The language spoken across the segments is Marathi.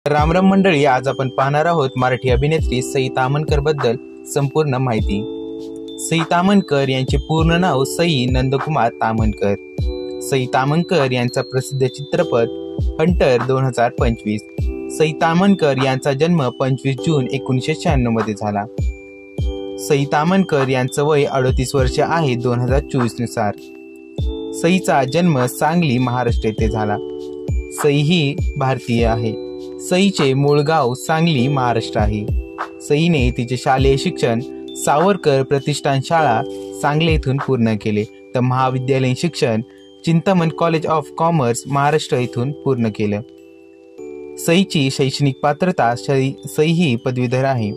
राम राम मंडळी, आज आपण पाहणार आहोत मराठी अभिनेत्री सई ताम्हणकर बद्दल संपूर्ण माहिती। सई ताम्हणकर यांचे पूर्ण नाव सई नंदकुमार ताम्हणकर। सई ताम्हणकर यांचा प्रसिद्ध चित्रपट हंटर 2025। सई ताम्हणकर यांचा जन्म 25 जून 1996 मध्ये झाला। सई ताम्हणकर यांचं वय 38 वर्ष आहे 2024 नुसार। सईचा जन्म सांगली, महाराष्ट्र येथे झाला। सई ही भारतीय आहे। सईचे मूळ गाव सांगली, महाराष्ट्र आहे। सईने तिचे शालेय शिक्षण सावरकर प्रतिष्ठान शाळा सांगली येथून पूर्ण केले, तर महाविद्यालयीन शिक्षण Chintaman college of commerce Maharashtra येथून पूर्ण केले। सईची शैक्षणिक पात्रता सई ही पदवीधर आहे।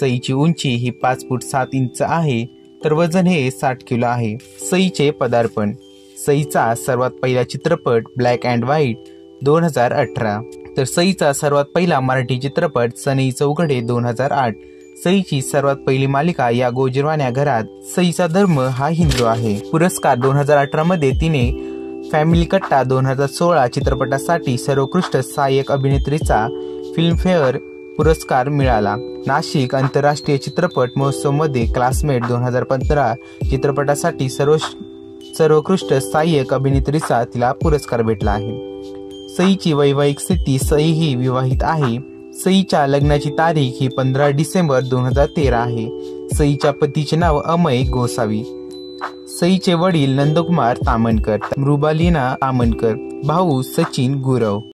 सईची उंची ही 5 फूट 7 इंच आहे, तर वजन हे 60 किलो आहे। सईचे पदार्पण सईचा सर्वात पहिला चित्रपट ब्लॅक अँड व्हाईट 2018, तर सईचा सर्वात पहिला मराठी चित्रपट सनई चौघडे 2008। सईची सर्वात पहिली मालिका या गोजीरवाण्या घरात। सईचा धर्म हा हिंदू आहे। पुरस्कार 2018 मध्ये तिने फॅमिली कट्टा 2016 चित्रपटासाठी सर्वोत्कृष्ट सहाय्यक अभिनेत्रीचा फिल्मफेअर पुरस्कार मिळाला। नाशिक आंतरराष्ट्रीय चित्रपट महोत्सव मध्ये क्लासमेट 2015 चित्रपटासाठी सर्वोत्कृष्ट सहाय्यक अभिनेत्रीचा तिला पुरस्कार भेटला आहे। सईची वैवाहिक स्थिती सई ही विवाहित आहे। सईच्या लग्नाची तारीख ही 15 डिसेंबर 2013 आहे। सईच्या पतीचे नाव अमय गोसावी। सईचे वडील नंदकुमार ताम्हणकर, मृबालिना ताम्हणकर, भाऊ सचिन गुरव।